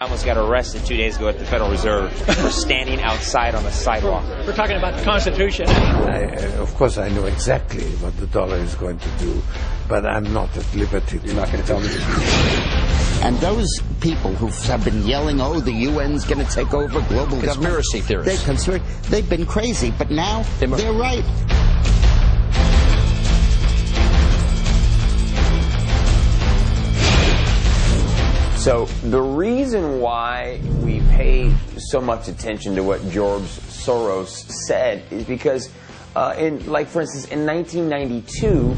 I almost got arrested 2 days ago at the Federal Reserve for standing outside on the sidewalk. We're talking about the Constitution. Of course, I know exactly what the dollar is going to do, but I'm not at liberty. You're not going to tell me. And those people who have been yelling, oh, the UN's going to take over global Conspiracy theorists. They've been crazy, but now they're right. So the reason why we pay so much attention to what George Soros said is because, for instance, in 1992,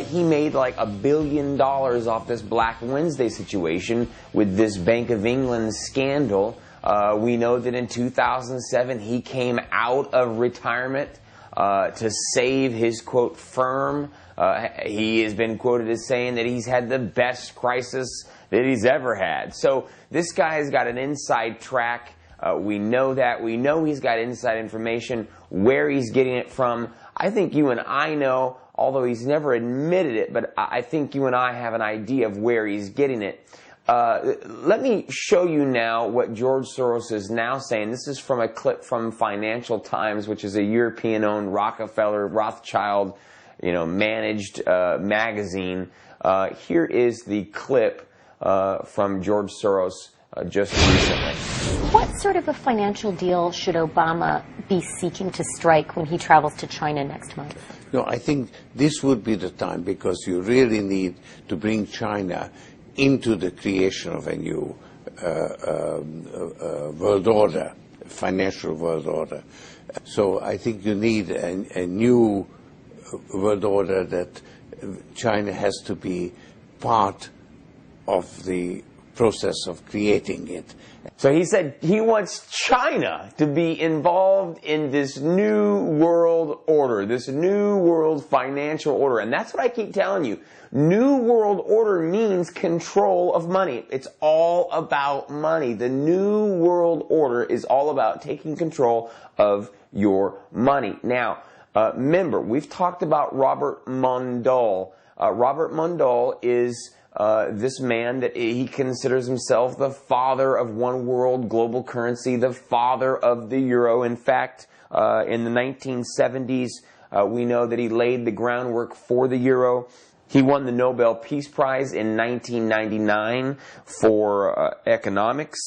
he made like $1 billion off this Black Wednesday situation with this Bank of England scandal. We know that in 2007 he came out of retirement to save his, quote, firm. He has been quoted as saying that he's had the best crisis that he's ever had. So this guy has got an inside track. We know that. We know he's got inside information. Where he's getting it from, I think you and I know, although he's never admitted it, but I think you and I have an idea of where he's getting it. Let me show you now what George Soros is now saying. This is from a clip from Financial Times, which is a European-owned Rockefeller, Rothschild, managed magazine. Here is the clip from George Soros just recently. What sort of a financial deal should Obama be seeking to strike when he travels to China next month? No, I think this would be the time, because you really need to bring China into the creation of a new world order, financial world order. So I think you need a new world order that China has to be part of the process of creating it. So he said he wants China to be involved in this new world order, this new world financial order. And that's what I keep telling you. New world order means control of money. It's all about money. The new world order is all about taking control of your money. Now, remember, we've talked about Robert Mundell. Robert Mundell is this man that he considers himself the father of one world global currency, the father of the euro. In fact, in the 1970s, we know that he laid the groundwork for the euro. He won the Nobel Peace Prize in 1999 for economics.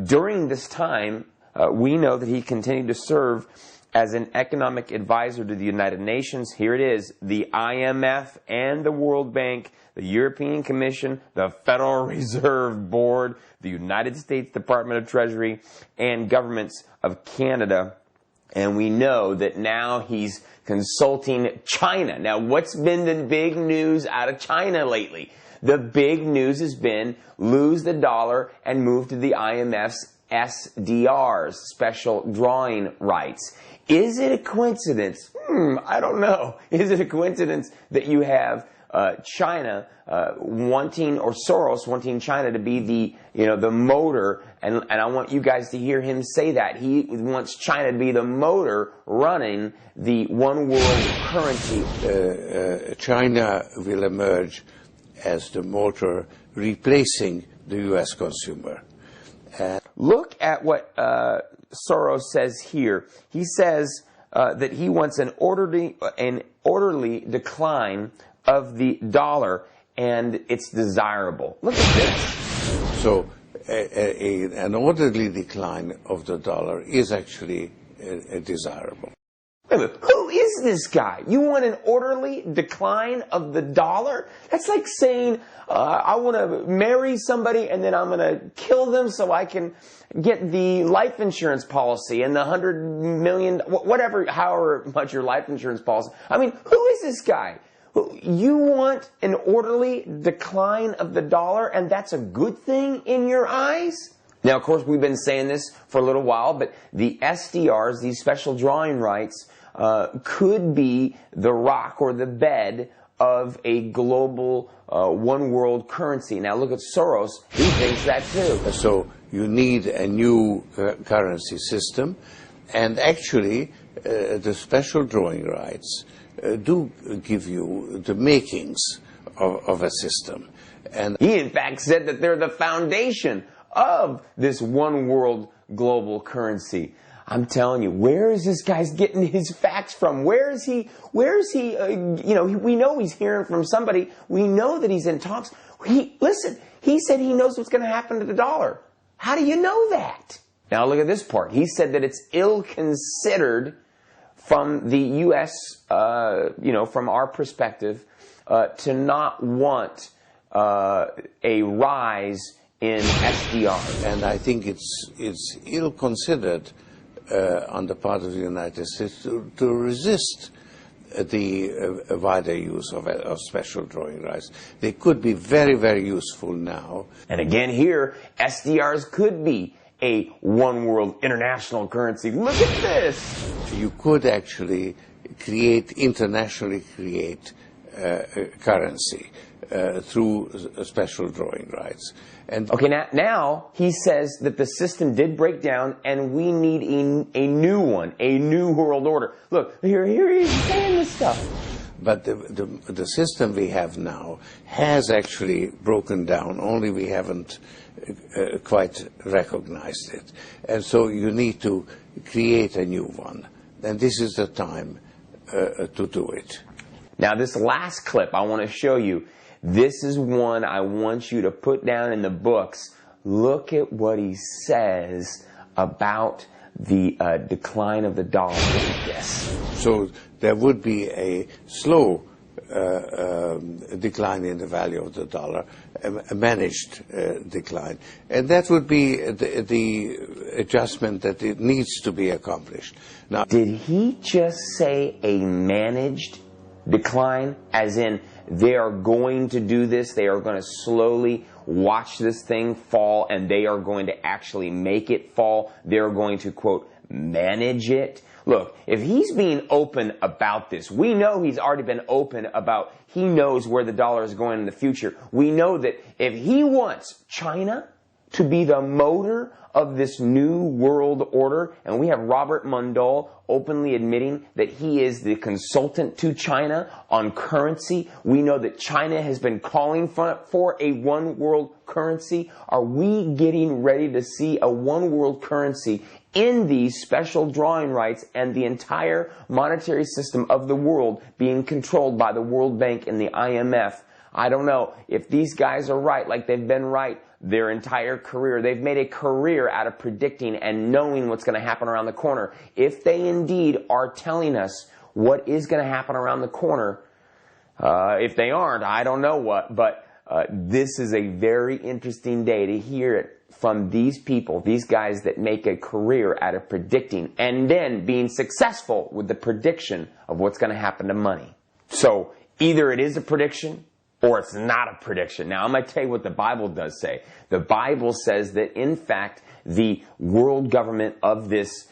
During this time, we know that he continued to serve as an economic advisor to the United Nations. Here it is, the IMF and the World Bank, the European Commission, the Federal Reserve Board, the United States Department of Treasury, and governments of Canada. And we know that now he's consulting China. Now, what's been the big news out of China lately? The big news has been lose the dollar and move to the IMF's SDRs, special drawing rights. Is it a coincidence? I don't know. Is it a coincidence that you have China wanting, or Soros wanting China to be the motor, and I want you guys to hear him say that. He wants China to be the motor running the one world currency. China will emerge as the motor replacing the U.S. consumer. Look at what Soros says here. He says that he wants an orderly decline of the dollar, and it's desirable. Look at this. So an orderly decline of the dollar is actually desirable. Wait a minute, who is this guy? You want an orderly decline of the dollar? That's like saying, I want to marry somebody and then I'm going to kill them so I can get the life insurance policy and the 100 million, whatever, however much your life insurance policy. I mean, who is this guy? You want an orderly decline of the dollar, and that's a good thing in your eyes? Now, of course, we've been saying this for a little while, but the SDRs, these special drawing rights, could be the rock or the bed of a global one world currency. Now, look at Soros. He thinks that too. So you need a new currency system, and actually the special drawing rights do give you the makings of a system. And he, in fact, said that they're the foundation of this one world global currency. I'm telling you, where is this guy getting his facts from? Where is he, you know, we know he's hearing from somebody. We know that he's in talks. Listen, he said he knows what's going to happen to the dollar. How do you know that? Now look at this part. He said that it's ill-considered from the U.S., you know, from our perspective, to not want a rise in SDR. And I think it's ill-considered on the part of the United States to resist the wider use of special drawing rights. They could be very, very useful now. And again here, SDRs could be a one world international currency. Look at this! You could actually internationally create currency through special drawing rights. And okay, now he says that the system did break down and we need a new one, a new world order. Look, here he's saying this stuff. But the system we have now has actually broken down, only we haven't quite recognized it. And so you need to create a new one. And this is the time to do it. Now this last clip I want to show you, this is one I want you to put down in the books. Look at what he says about the decline of the dollar. Look at this. So there would be a slow decline in the value of the dollar, a managed decline. And that would be the adjustment that it needs to be accomplished. Now, did he just say a managed decline, as in they are going to do this, they are going to slowly watch this thing fall, and they are going to actually make it fall? They're going to, quote, manage it? Look, if he's being open about this, we know he's already been open about he knows where the dollar is going in the future. We know that if he wants China to be the motor of this new world order, and we have Robert Mundell openly admitting that he is the consultant to China on currency. We know that China has been calling for a one world currency. Are we getting ready to see a one world currency in these special drawing rights and the entire monetary system of the world being controlled by the World Bank and the IMF? I don't know if these guys are right, like they've been right their entire career. They've made a career out of predicting and knowing what's going to happen around the corner. If they indeed are telling us what is going to happen around the corner, if they aren't, I don't know what, but this is a very interesting day to hear it from these people, these guys that make a career out of predicting and then being successful with the prediction of what's going to happen to money. So either it is a prediction or it's not a prediction. Now, I'm going to tell you what the Bible does say. The Bible says that, in fact, the world government of this,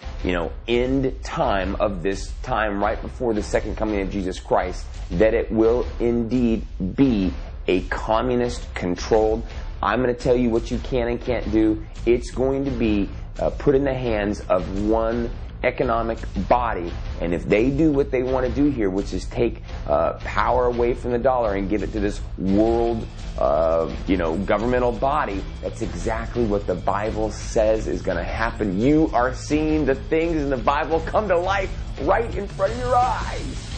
end time, of this time right before the second coming of Jesus Christ, that it will indeed be a communist-controlled. I'm going to tell you what you can and can't do. It's going to be put in the hands of one economic body, and if they do what they want to do here, which is take power away from the dollar and give it to this world, governmental body, that's exactly what the Bible says is going to happen. You are seeing the things in the Bible come to life right in front of your eyes.